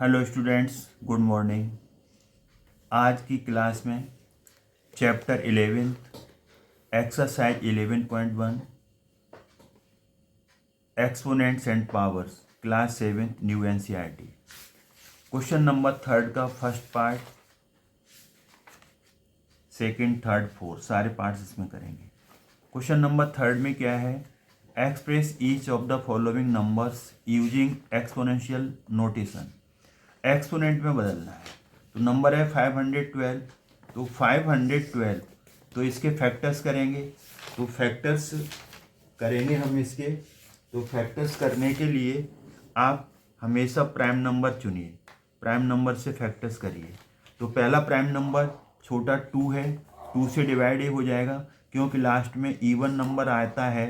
Hello students, good morning. आज की class में chapter 11 exercise 11.1 exponents and powers class 7 new NCERT question number 3 का first part, second, third, fourth सारे parts इसमें करेंगे। क्वेश्चन नंबर 3 में क्या है? Express each of the following numbers using exponential notation. Exponent में बदलना है। तो नंबर है 512, तो 512 तो इसके फैक्टर्स करेंगे। तो फैक्टर्स करेंगे हम इसके। तो फैक्टर्स करने के लिए आप हमेशा प्राइम नंबर चुनिए, प्राइम नंबर से फैक्टर्स करिए। तो पहला प्राइम नंबर छोटा 2 है, 2 से डिवाइड ही हो जाएगा क्योंकि लास्ट में इवन नंबर आता है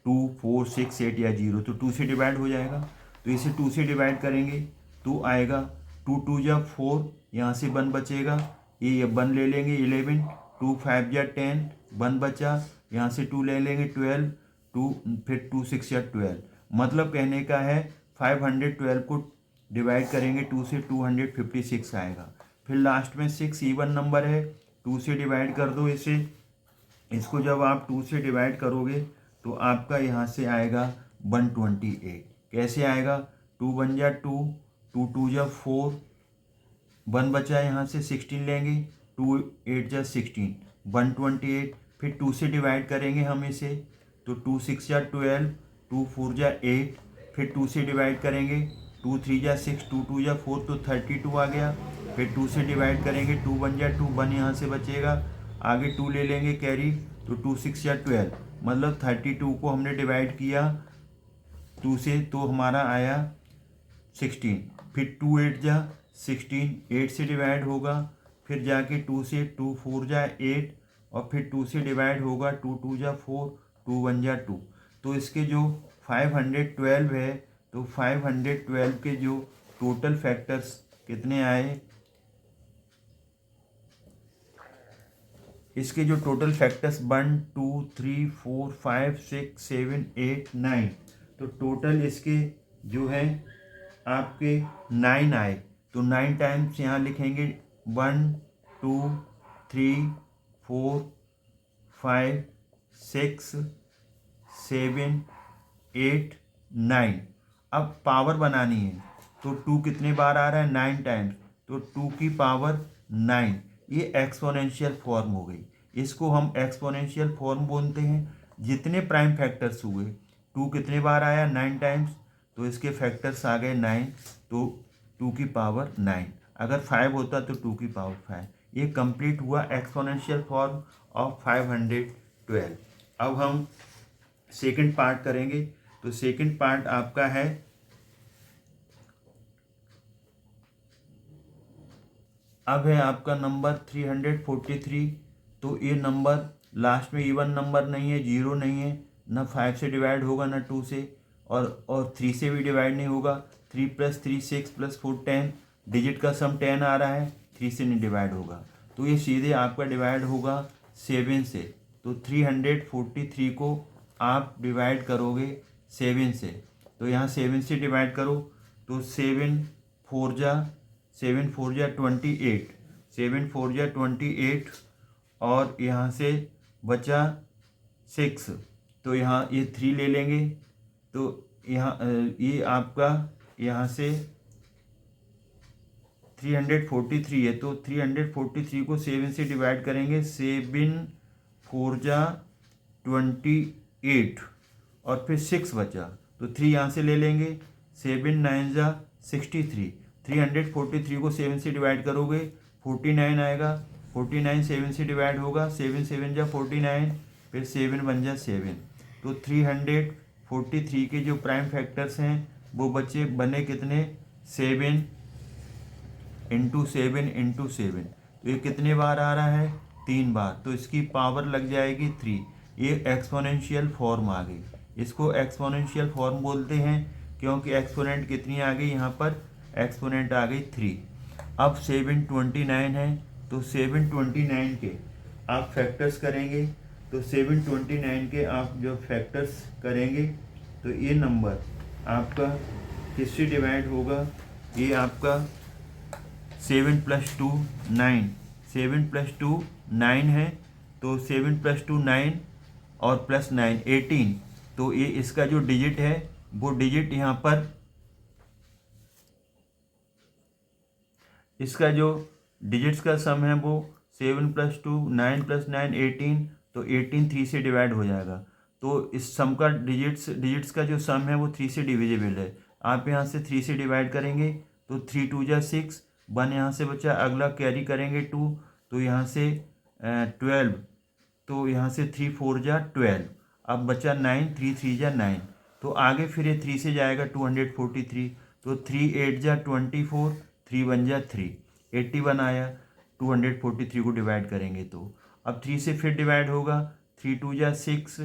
2, 4, 6, 8 या 0, तो 2 से डिवाइड हो जाएगा। तो इसे 2 से डिवाइड करेंगे तो आएगा 2 2 जा 4, यहाँ से 1 बचेगा, ये 1 ले लेंगे 11, 2 5 जा 10, 1 बचा, यहाँ से 2 ले लेंगे 12, 2 फिर 2 6 या 12। मतलब कहने का है 512 को डिवाइड करेंगे 2 से 256 आएगा। फिर लास्ट में 6 इवन नंबर है, 2 से डिवाइड कर दो इसे। इसको जब आप 2 से डिवाइड करोगे तो आपका यहाँ से आएगा 128। कैसे आएगा? 2 1 जा 2, 2 2 जा 4, 1 बचा, यहाँ से 16 लेंगे, 2 8 जा 16, 128। फिर 2 से डिवाइड करेंगे हम इसे, तो 2 6 जा 12, 2 4 जा 8, फिर 2 से डिवाइड करेंगे, 2 3 जा 6, 2 2 जा 4, तो 32 आ गया। फिर 2 से डिवाइड करेंगे, 2 1 जा 2, 1 यहाँ से बचेगा, आगे 2 ले लेंगे कैरी, तो 2 6 या 12, मतलब 32 को हमने डिवाइड किया 2 से तो हमारा आया 16। फिर 2 8 जा 16, 8 से डिवाइड होगा, फिर जाके 2 से 2 4 जा 8, और फिर 2 से डिवाइड होगा 2 2 जा 4, 2 1 जा 2। तो इसके जो 512 है, तो 512 के जो टोटल फैक्टर्स कितने आए? इसके जो टोटल फैक्टर्स 1 2 3 4 5 6 7 8 9, तो टोटल इसके जो है आपके 9 आए। तो 9 टाइम्स यहाँ लिखेंगे 1 2 3 4 5 6 7 8 9। अब पावर बनानी है, तो 2 कितने बार आ रहा है? 9 टाइम्स, तो 2 की पावर 9। ये एक्सपोनेंशियल फॉर्म हो गई, इसको हम एक्सपोनेंशियल फॉर्म बोलते हैं। जितने प्राइम फैक्टर्स हुए, 2 कितने बार आया? 9 टाइम्स, तो इसके फैक्टर्स आ गए 9, तो 2 की पावर 9। अगर 5 होता तो 2 की पावर 5। ये कंप्लीट हुआ एक्सपोनेंशियल फॉर्म ऑफ 512। अब हम सेकंड पार्ट करेंगे। तो सेकंड पार्ट आपका है अब है आपका नंबर 343। तो ये नंबर लास्ट में इवन नंबर नहीं है, 0 नहीं है, ना 5 से डिवाइड होगा ना 2 से, और 3 से भी डिवाइड नहीं होगा। 3 + 3 6 + 4 10, डिजिट का सम 10 आ रहा है, 3 से नहीं डिवाइड होगा, तो ये सीधे आपका डिवाइड होगा 7 से। तो 343 को आप डिवाइड करोगे 7 से, तो यहाँ 7 से डिवाइड करो, तो 7 4 जा 28, 7 4 जा 28, और यहाँ से बचा 6, तो यहाँ ये 3 ले लेंगे, तो यहाँ ये आपका यहाँ से 343 है, तो 343 को 7 से डिवाइड करेंगे, 7 4 जा 28, और फिर 6 बचा, तो 3 यहाँ से ले लेंगे, 7 9 जा 63। 343 को 7 से डिवाइड करोगे 49 आएगा, 49 7 से डिवाइड होगा, 7 7 जा 49, फिर 7 1 जा 7। तो 343 के जो प्राइम फैक्टर्स हैं वो बने कितने? 7 × 7 × 7। तो ये कितने बार आ रहा है? 3 बार, तो इसकी पावर लग जाएगी 3। ये एक्सपोनेंशियल फॉर्म आ गई। इसको एक्सपोनेंशियल फॉर्म बोलते हैं क्योंकि एक्सपोनेंट कितनी आ गई? यहाँ पर एक्सपोनेंट आ गई 3। अब 729 है, तो 729 के आप फैक्टर्स करेंगे। तो 729 के आप जो फैक्टर्स करेंगे, तो ये नंबर आपका किससे डिवाइड होगा? ये आपका 7 + 2 9, 7 + 2 9 है, तो 7 + 2 9 और +9 18। तो ये इसका जो डिजिट है वो डिजिट यहाँ पर, इसका जो डिजिट्स का सम है वो 7 + 2 9 + 9 18, तो 18 3 से डिवाइड हो जाएगा। तो इस सम का डिजिट्स का जो सम है वो 3 से डिविजिबल है। आप यहाँ से 3 से डिवाइड करेंगे तो 3 2 जा 6, 1 यहाँ से बचा, अगला कैरी करेंगे 2, तो यहाँ से 12, तो यहाँ से 3 4 जा 12, अब बचा 9, 3 3 जा 9, तो आगे फिर ये 3 से जाएगा 243, तो 3 8 जा 24, 3 1 जा 3, 81 आया। 243 को डिवाइड करेंगे तो अब 3 से फिर डिवाइड होगा, 3 2 जा 6,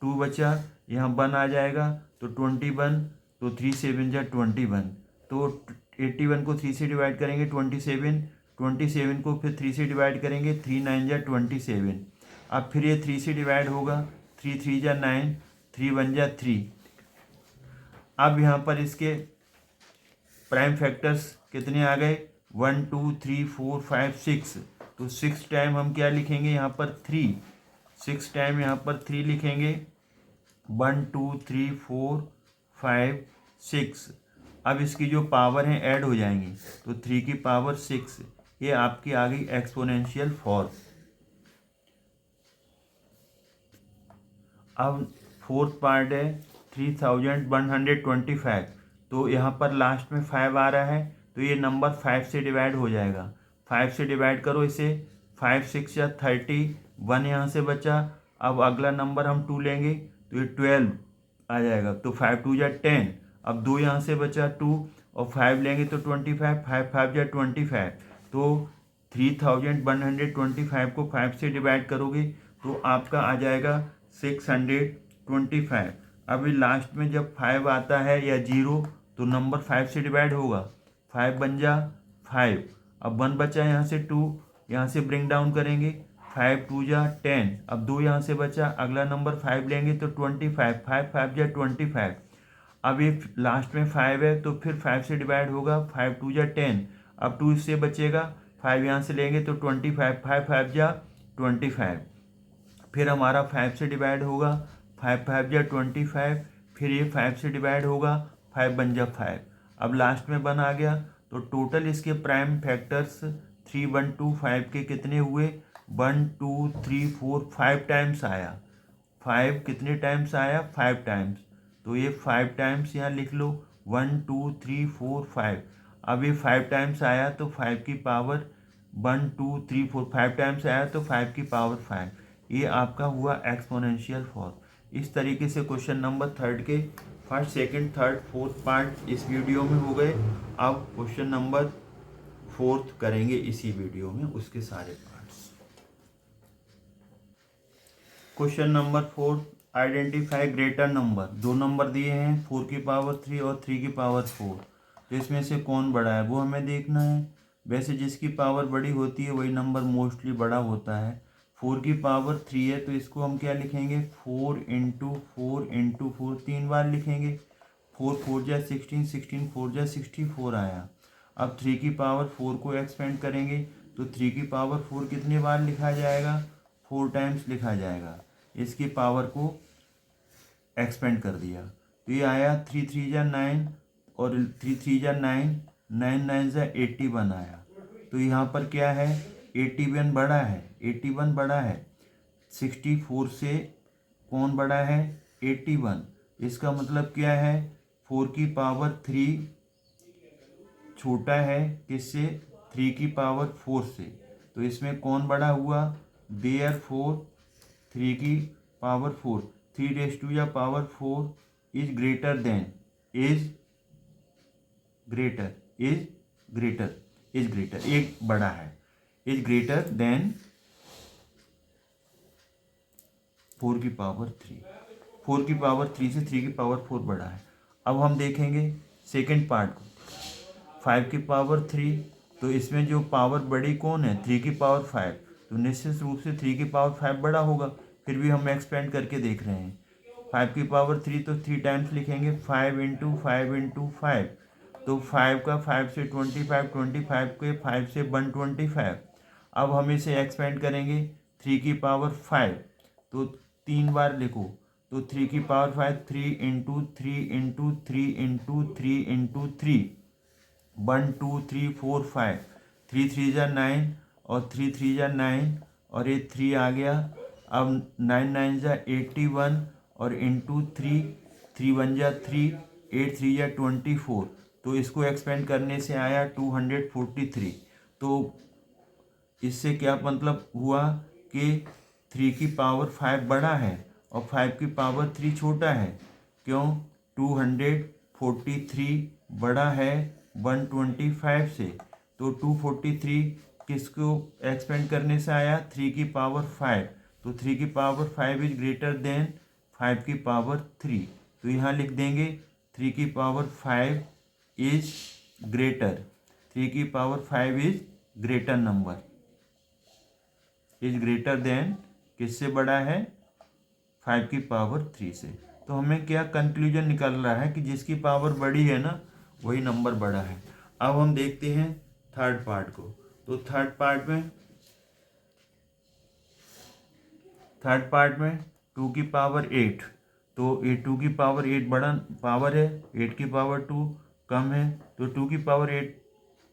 2 बचा, यहाँ 1 आ जाएगा तो 21, तो 3 7 जा 21, तो 81 को 3 से डिवाइड करेंगे 27, 27 को फिर 3 से डिवाइड करेंगे 3 9 जा 27, अब फिर ये 3 से डिवाइड होगा, 3 3 जा 9, 3 1 जा 3। अब यहाँ पर इसके प्राइम फैक्टर्स कितने आ गए, 1 2 3 4 5 6, तो 6 टाइम हम क्या लिखेंगे यहाँ पर 3, 6 टाइम यहाँ पर 3 लिखेंगे, 1 2 3 4 5 6। अब इसकी जो पावर है ऐड हो जाएंगी, तो 3 की पावर 6, ये आपकी आ गई एक्सपोनेंशियल फॉर्म। अब फोर्थ पार्ट है 3125, तो यहाँ पर लास्ट में 5 आ रहा है, तो ये नंबर 5 से डिवाइड हो जाएगा। 5 से डिवाइड करो इसे, 5 6 या 30, 1 यहाँ से बचा, अब अगला नंबर हम 2 लेंगे तो ये 12 आ जाएगा, तो 5 2 या 10, अब 2 यहाँ से बचा 2 और 5 लेंगे तो 25, 5 5 या 25, तो 3125 को 5 से डिवाइड करोगे तो आपका आ जाएगा 625। अभी लास्ट में जब 5 आता है या 0 तो नंबर 5 से डिवाइड होगा, 5 बन जा 5, अब 1 बचा, यहाँ से 2, यहाँ से ब्रिंग डाउन करेंगे, 5 2 जा 10, अब 2 यहाँ से बचा, अगला नंबर 5 लेंगे तो 25, 5 5 जा 25, अब ये लास्ट में 5 है तो फिर 5 से डिवाइड होगा, 5 2 जा 10, अब 2 इससे बचेगा, 5 यहाँ से लेंगे तो 25, 5 5 जा 25, फिर हमारा 5 से डिवाइड होगा, 5 5 जा 25, फिर ये 5 से डिवाइड होगा, 5 बन जा 5, अब लास्ट में 1 आ गया, तो टोटल इसके प्राइम फैक्टर्स 3 1 2 5 के कितने हुए, 1 2 3 4 5 टाइम्स आया। 5 कितने टाइम्स आया, 5 टाइम्स, तो ये 5 टाइम्स यहाँ लिख लो, 1 2 3 4 5, अब ये 5 टाइम्स आया तो 5 की पावर 1 2 3 4, 5 टाइम्स आया तो 5 की पावर 5, ये आपका हुआ एक्सपोनेंशियल फॉर्म। इस तरीके से क्वेश्चन नंबर 3 के first second third fourth part इस वीडियो में हो गए। अब क्वेश्चन नंबर 4 करेंगे इसी वीडियो में उसके सारे parts. Question number 4, identify greater number. दो नंबर दिए हैं, 4 की पावर 3 और 3 की पावर 4, तो इसमें से कौन बड़ा है वो हमें देखना है। वैसे जिसकी पावर बड़ी होती है वही नंबर मोस्टली बड़ा होता है। 4 की पावर 3 है तो इसको हम क्या लिखेंगे, 4 × 4 × 4, 3 बार लिखेंगे, 4 4 जा 16, 16 4 जा 64 आया। अब 3 की पावर 4 को एक्सपेंड करेंगे तो 3 की पावर 4 कितने बार लिखा जाएगा, 4 टाइम्स लिखा जाएगा। इसकी पावर को एक्सपेंड कर दिया तो ये आया 3 3 जा 9 और 3 3 जा 9, 9 9 जा 81 आया। तो यहाँ पर क्या है, 81 बड़ा है, 81 बड़ा है। 64 से कौन बड़ा है, 81। इसका मतलब क्या है, 4 की पावर 3 छोटा है किससे, 3 की पावर 4 से, तो इसमें कौन बड़ा हुआ, देयरफॉर 3 की पावर 4, 3 या power 4 is greater then, is greater, एक बड़ा है, इज ग्रेटर देन 4 की पावर 3, 4 की पावर 3 से 3 की पावर 4 बड़ा है। अब हम देखेंगे सेकंड पार्ट को, 5 की पावर 3, तो इसमें जो पावर बड़ी कौन है, 3 की पावर 5, तो निश्चित रूप से 3 की पावर 5 बड़ा होगा, फिर भी हम एक्सपेंड करके देख रहे हैं। 5 की पावर 3 तो 3 टाइम्स लिखेंगे, 5 × 5 × 5, तो 5 का 5 से 25, 25 के 5 से 125। अब हम इसे एक्सपेंड करेंगे 3 की पावर 5, तो 3 बार लिखो, तो 3 की power 5, 3 into 3 into 3 into 3 into 3, 1 2 3 4 5, 3 3 जा 9 और 3 3 जा 9 और ये 3 आ गया। अब 9 9 जा 81 और इंटू 3, 3 1 जा 3, 8 3 जा 24, तो इसको एक्सपेंड करने से आया 243। तो इससे क्या मतलब हुआ कि 3 की पावर 5 बड़ा है और 5 की पावर 3 छोटा है। क्यों? 243 बड़ा है 125 से, तो 243 किसको एक्सपेंड करने से आया? 3 की पावर 5, तो 3 की पावर 5 इज ग्रेटर देन 5 की पावर 3, तो यहाँ लिख देंगे 3 की पावर 5 इज ग्रेटर, 3 की power 5 is greater number, is greater then किससे बड़ा है? 5 की पावर 3 से। तो हमें क्या कंक्लूजन निकल रहा है कि जिसकी पावर बड़ी है ना वही नंबर बड़ा है। अब हम देखते हैं थर्ड पार्ट को। तो थर्ड पार्ट में 2 की पावर 8, तो ये 2 की पावर 8 बड़ा पावर है, 8 की पावर 2 कम है, तो 2 की पावर 8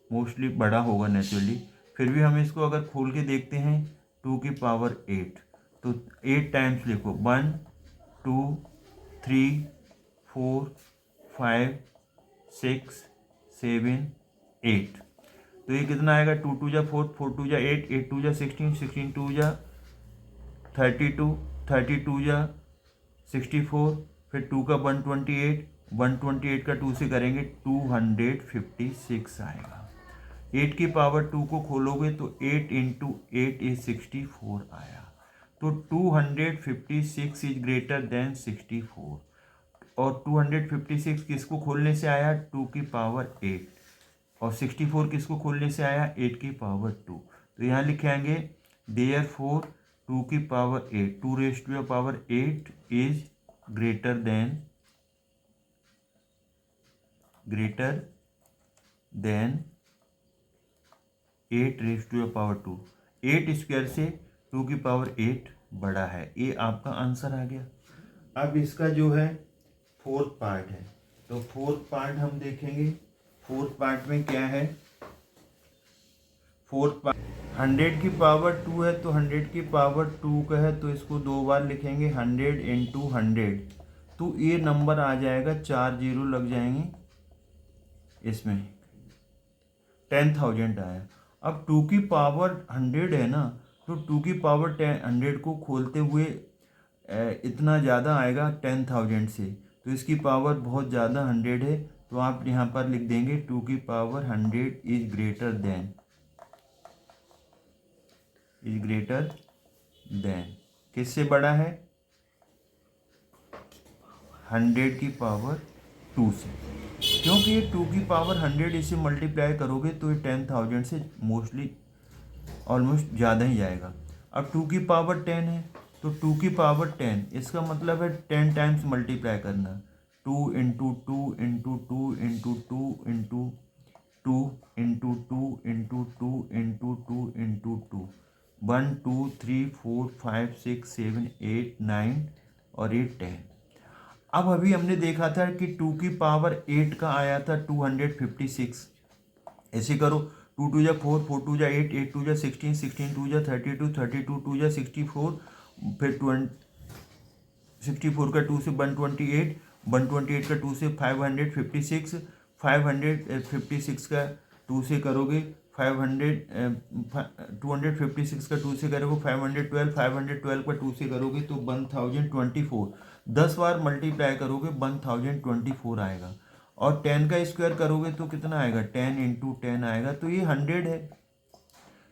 मोस्टली बड़ा होगा नेचुरली। फिर भी हम इसको अगर खोल के देखते हैं 2 की पावर 8, तो 8 टाइम्स लिखो, 1 2 3 4 5 6 7 8, तो ये कितना आएगा? 2 2 जा 4, 4 2 जा 8, 8 2 जा 16, 16 2 जा 32, 32 जा 64, फिर 2 का 128, 128 का 2 से करेंगे 256 आएगा। 8 की पावर 2 को खोलोगे तो 8 इंटू 8 इज 64 आया। तो 256 इज ग्रेटर देन 64, और 256 किसको खोलने से आया? 2 की पावर 8, और 64 किसको खोलने से आया? 8 की पावर 2। तो यहाँ लिखेंगे देयरफॉर 2 की power 8, 2 raise to the power 8 is greater than 8 raise to the power 2। 8 square से 2 की पावर 8 बड़ा है। ये आपका आंसर आ गया। अब इसका जो है फोर्थ पार्ट है, तो फोर्थ पार्ट हम देखेंगे। फोर्थ पार्ट में क्या है? फोर्थ पार्ट 100 की पावर 2 है, तो 100 की पावर 2 का है, तो इसको 2 बार लिखेंगे, 100 इंटू 100, तो ये नंबर आ जाएगा, 4 जीरो लग जाएंगे इसमें, 10,000 आया। अब 2 की पावर 100 है ना, तो 2 की पावर 100 को खोलते हुए इतना ज़्यादा आएगा 10,000 से, तो इसकी पावर बहुत ज़्यादा 100 है, तो आप यहाँ पर लिख देंगे 2 की पावर 100 इज ग्रेटर देन किससे बड़ा है? 100 की पावर 2 से, क्योंकि ये 2 की पावर 100 इसे मल्टीप्लाई करोगे तो ये 10,000 से मोस्टली ऑलमोस्ट ज़्यादा ही जाएगा। अब 2 की पावर 10 है, तो 2 की पावर 10 इसका मतलब है 10 टाइम्स मल्टीप्लाई करना, 2 into 2 into 2 into 2 into 2 into 2 into 2 into 2 into 2, 1 2 3 4 5 6 7 8 9 और 8 10। अब अभी हमने देखा था कि 2 की पावर 8 का आया था 256। ऐसे करो, 2 2 जा 4, 4 2 जा 8, 8 2 जा 16, 16 2 जा 32, 32 2 जा 64, फिर 64 का 2 से 128, 128 का 2 से 556, 556 का 2 से करोगे 256 का 2 से करोगे 512, 512 का 2 से करोगे तो 1024, 10 बार मल्टीप्लाई करोगे 1024 आएगा। और 10 का स्क्वायर करोगे तो कितना आएगा? 10 इंटू 10 आएगा, तो ये 100 है।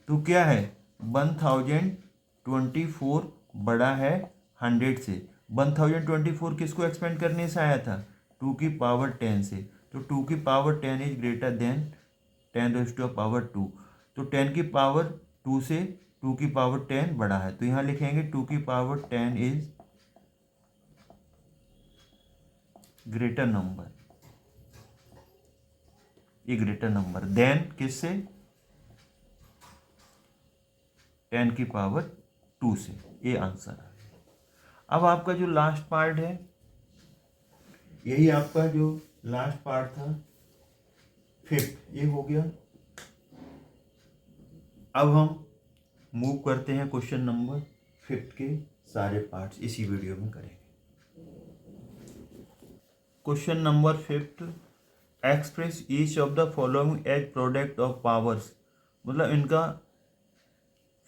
तो क्या है? 1024 बड़ा है 100 से। 1024 किसको एक्सपेंड करने से आया था? 2 की पावर 10 से, तो 2 की power 10 is greater than 10 raise to the power 2, तो 10 की पावर 2 से 2 की पावर 10 बड़ा है, तो यहाँ लिखेंगे 2 की power 10 is greater number. A greater number than किससे, 10 की पावर 2 से। ये आंसर है। अब आपका जो लास्ट पार्ट है, यही आपका जो लास्ट पार्ट था फिफ्थ, ये हो गया। अब हम मूव करते हैं क्वेश्चन नंबर फिफ्थ के सारे पार्ट्स इसी वीडियो में करेंगे। Question number fifth, express each of the following as product of powers, मतलब इनका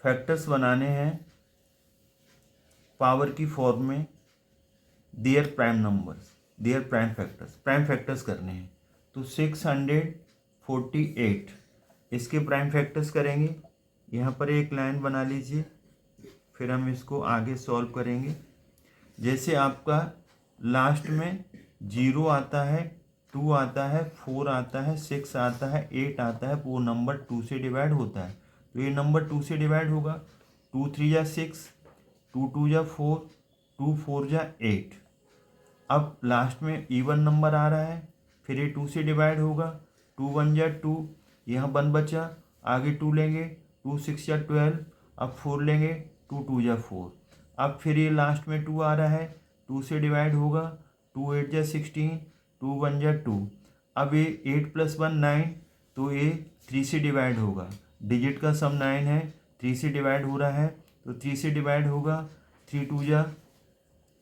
फैक्टर्स बनाने हैं पावर की फॉर्म में, their prime numbers, their prime factors करने हैं। तो 648 इसके प्राइम फैक्टर्स करेंगे। यहाँ पर एक लाइन बना लीजिए, फिर हम इसको आगे सॉल्व करेंगे। जैसे आपका लास्ट में 0 आता है, 2 आता है, 4 आता है, 6 आता है, 8 आता है, वो नंबर 2 से डिवाइड होता है। तो ये नंबर 2 से डिवाइड होगा। 2 3 जा 6, 2 2 जा 4, 2 4 जा 8। अब लास्ट में इवन नंबर आ रहा है, फिर ये 2 से डिवाइड होगा। 2 1 जा 2, यहाँ 1 बचा, आगे 2 लेंगे, 2 6 जा 12, अब 4 लेंगे, 2 2 जा 4। अब फिर ये लास्ट में 2 आ रहा है, 2 से डिवाइड होगा। 2 8 जा 16, 2 1 जा 2। अब ये 8 + 1 9, तो ये 3 से डिवाइड होगा। डिजिट का सम 9 है, 3 से डिवाइड हो रहा है, तो 3 से डिवाइड होगा। 3 2 जा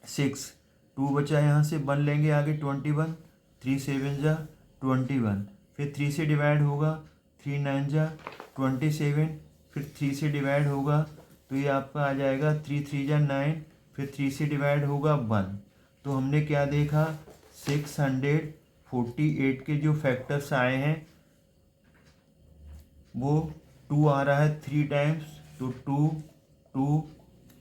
6, 2 बचा, यहाँ से 1 लेंगे, आगे 21, 3 7 जा 21, फिर 3 से डिवाइड होगा। 3 9 जा 27, फिर 3 से डिवाइड होगा, तो ये आपका आ जाएगा 3 3 जा 9, फिर 3 से डिवाइड होगा 1। तो हमने क्या देखा, 648 के जो फैक्टर्स आए हैं वो 2 आ रहा है 3 टाइम्स, तो 2 2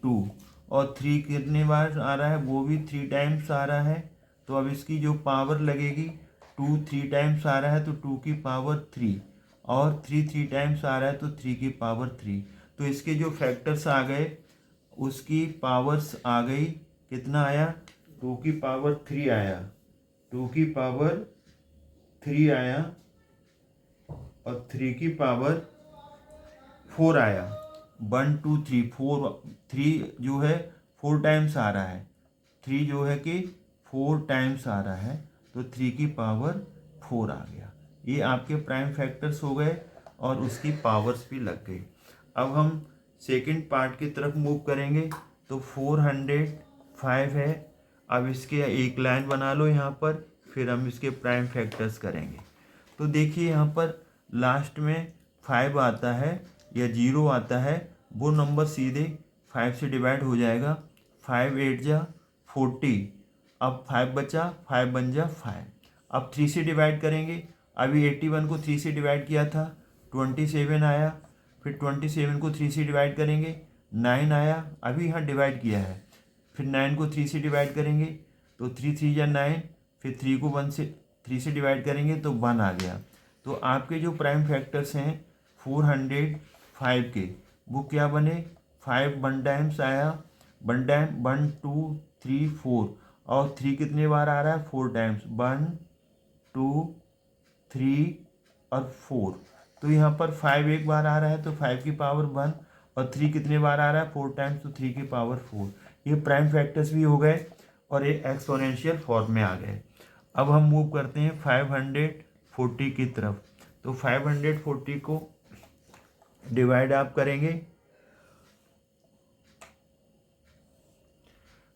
2, और 3 कितने बार आ रहा है, वो भी 3 टाइम्स आ रहा है। तो अब इसकी जो पावर लगेगी, 2 3 टाइम्स आ रहा है तो 2 की पावर 3, और 3 3 टाइम्स आ रहा है तो 3 की पावर 3। तो इसके जो फैक्टर्स आ गए उसकी पावर्स आ गई, कितना आया, 2 की पावर 3 आया, 2 की पावर 3 आया, और 3 की पावर 4 आया। 1 2 3 4, 3 जो है 4 टाइम्स आ रहा है, 3 जो है कि 4 टाइम्स आ रहा है, तो 3 की पावर 4 आ गया। ये आपके प्राइम फैक्टर्स हो गए और उसकी पावर्स भी लग गई। अब हम सेकंड पार्ट की तरफ मूव करेंगे। तो 405 है। अब इसके एक लाइन बना लो यहाँ पर, फिर हम इसके प्राइम फैक्टर्स करेंगे। तो देखिए यहाँ पर लास्ट में 5 आता है या 0 आता है, वो नंबर सीधे 5 से डिवाइड हो जाएगा। 5 8 जा 40, अब 5 बचा, 5 बन जा 5। अब 3 से डिवाइड करेंगे, अभी 81 को 3 से डिवाइड किया था, 27 आया, फिर 27 को 3 से डिवाइड करेंगे, 9 आया, अभी यहाँ डिवाइड किया है, फिर 9 को 3 से डिवाइड करेंगे तो 3 3 जा 9, फिर 3 को 3 से डिवाइड करेंगे तो 1 आ गया। तो आपके जो प्राइम फैक्टर्स हैं 405 के, वो क्या बने, 5 1 टाइम्स आया, 1 टाइम 1 2 3 4, और 3 कितने बार आ रहा है, 4 टाइम्स, 1 2 3 और 4। तो यहाँ पर 5 एक बार आ रहा है तो 5 की पावर 1, और 3 कितने बार आ रहा है, 4 टाइम्स, तो 3 की पावर 4। ये प्राइम फैक्टर्स भी हो गए और ये एक्सपोनेंशियल फॉर्म में आ गए। अब हम मूव करते हैं 540 की तरफ। तो 540 को डिवाइड आप करेंगे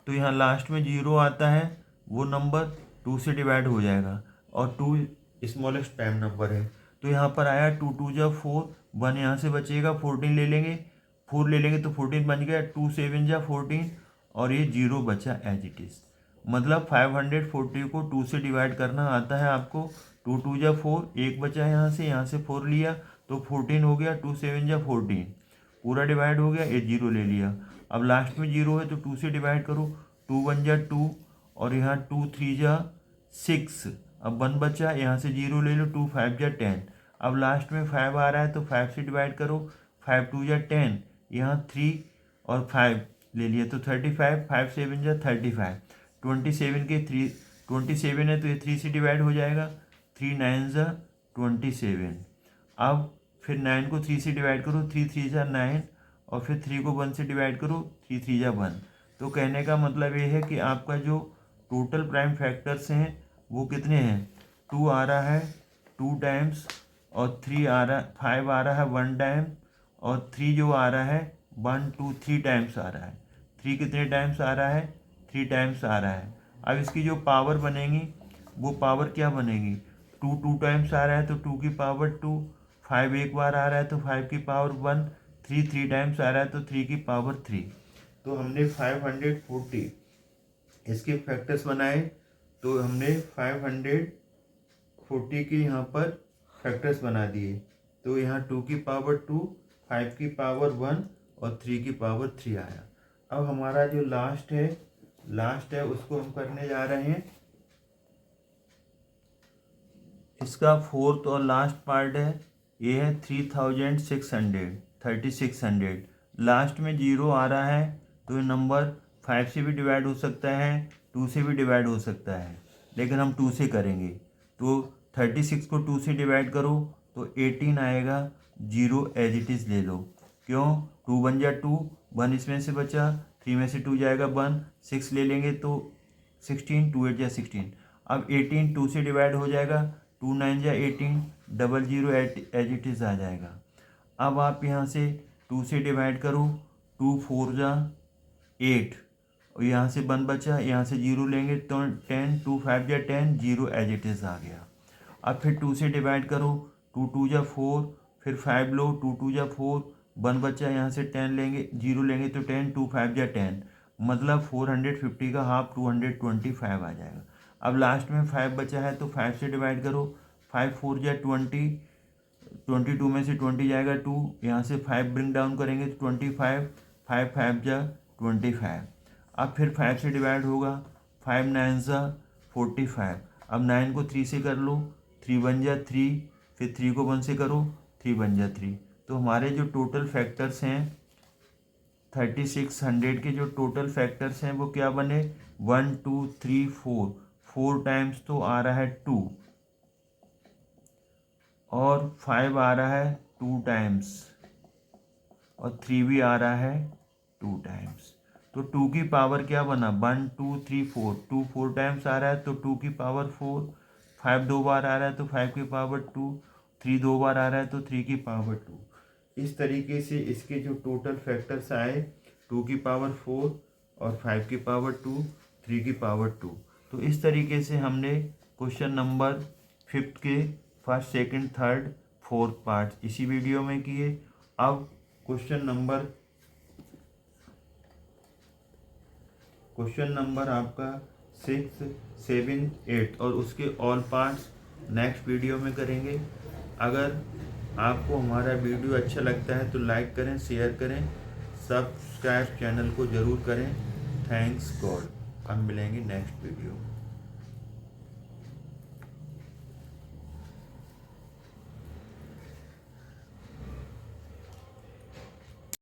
तो यहाँ लास्ट में 0 आता है, वो नंबर 2 से डिवाइड हो जाएगा, और 2 स्मॉलेस्ट प्राइम नंबर है। तो यहाँ पर आया 2 2 जा 4, 1 यहाँ से बचेगा, 14 ले लेंगे, 4 ले लेंगे तो 14 बन गया, 2 7 जा 14, और ये 0 बचा एज इट इज़। मतलब 540 को 2 से डिवाइड करना आता है आपको। 2 2 जा 4, 1 बचा यहाँ से 4 लिया तो 14 हो गया, 2 7 जा 14, पूरा डिवाइड हो गया, ये 0 ले लिया। अब लास्ट में 0 है तो 2 से डिवाइड करो, 2 1 जा 2, और यहाँ 2 3 जा 6, अब 1 बचा, यहाँ से 0 ले लो, 2 5 जा 10। अब लास्ट में 5 आ रहा है तो 5 से डिवाइड करो, 5 2 जा 10, यहाँ 3 और 5 ले लिया तो 35, 5 7 जा 35, 27 के 3, 27 है तो ये 3 से डिवाइड हो जाएगा, 3 9 जा 27। अब फिर 9 को 3 से डिवाइड करो, 3 3 जा 9, और फिर 3 को 1 से डिवाइड करो, 3 3 जा 1। तो कहने का मतलब ये है कि आपका जो टोटल प्राइम फैक्टर्स हैं वो कितने हैं, 2 आ रहा है 2 टाइम्स, और 3 आ रहा 5 आ रहा है 1 टाइम, और 3 जो आ रहा है 1 2 3 टाइम्स आ रहा है। 3 कितने टाइम्स आ रहा है, 3 टाइम्स आ रहा है। अब इसकी जो पावर बनेगी वो पावर क्या बनेगी, 2 2 टाइम्स आ रहा है तो 2 की पावर 2, 5 एक बार आ रहा है तो 5 की पावर 1, 3 3 टाइम्स आ रहा है तो 3 की पावर 3। तो हमने 540 इसके फैक्टर्स बनाए, तो हमने 540 के यहाँ पर फैक्टर्स बना दिए। तो यहाँ 2 की पावर 2, 5 की पावर 1 और 3 की पावर 3 आया। अब हमारा जो लास्ट है उसको हम करने जा रहे हैं। इसका फोर्थ और लास्ट पार्ट है, ये है 3600। लास्ट में 0 आ रहा है तो ये नंबर 5 से भी डिवाइड हो सकता है, 2 से भी डिवाइड हो सकता है, लेकिन हम 2 से करेंगे। तो 36 को 2 से डिवाइड करो तो 18 आएगा, 0 एज इट इज़ ले लो। क्यों, 2 1 जा 2, 1 इसमें से बचा, 3 में से 2 जाएगा 1, 6 ले लेंगे तो 16, 2 8 जा 16। अब 18 2 से डिवाइड हो जाएगा, 2 9 जा 18, 00 एज इट इज़ आ जाएगा। अब आप यहाँ से 2 से डिवाइड करो, 2 4 जा 8, और यहाँ से 1 बचा, यहाँ से 0 लेंगे तो 10, 2 5 जा 10, 0 एज इट इज़ आ गया। अब फिर 2 से डिवाइड करो, 2 2 जा 4, फिर 5 लो, 2 2 जा 4, 1 बचा, यहाँ से 10 लेंगे, 0 लेंगे तो 10, 2 5 जा 10, मतलब 450 का हाफ 225 आ जाएगा। अब लास्ट में 5 बचा है तो 5 से डिवाइड करो, 5 4 जा 20, 22 में से 20 जाएगा 2, यहाँ से 5 ब्रिंग डाउन करेंगे तो 25, 5 5 जा 25। अब फिर 5 से डिवाइड होगा, 5 9 जा 45। अब 9 को 3 से कर लो, 3 1 जा 3, फिर 3 को 1 से करो, 3 1 जा 3। तो हमारे जो टोटल फैक्टर्स हैं 3600 के जो टोटल फैक्टर्स हैं वो क्या बने, 1 2 3 4, 4 टाइम्स तो आ रहा है 2, और 5 आ रहा है 2 टाइम्स, और 3 भी आ रहा है 2 टाइम्स। तो 2 की पावर क्या बना, 1 2 3 4, 2 4 टाइम्स आ रहा है तो 2 की पावर 4, 5 2 बार आ रहा है तो 5 की पावर 2, 3 2 बार आ रहा है तो 3 की पावर 2। इस तरीके से इसके जो टोटल फैक्टर्स आए, 2 की पावर 4 और 5 की पावर 2, 3 की पावर 2। तो इस तरीके से हमने क्वेश्चन नंबर 5 के first second third fourth part इसी वीडियो में किए। अब क्वेश्चन नंबर आपका 6 7 8 और उसके ऑल पार्ट्स नेक्स्ट वीडियो में करेंगे। अगर आपको हमारा वीडियो अच्छा लगता है तो लाइक करें, शेयर करें, सब्सक्राइब चैनल को ज़रूर करें। Thanks God. हम मिलेंगे नेक्स्ट वीडियो में।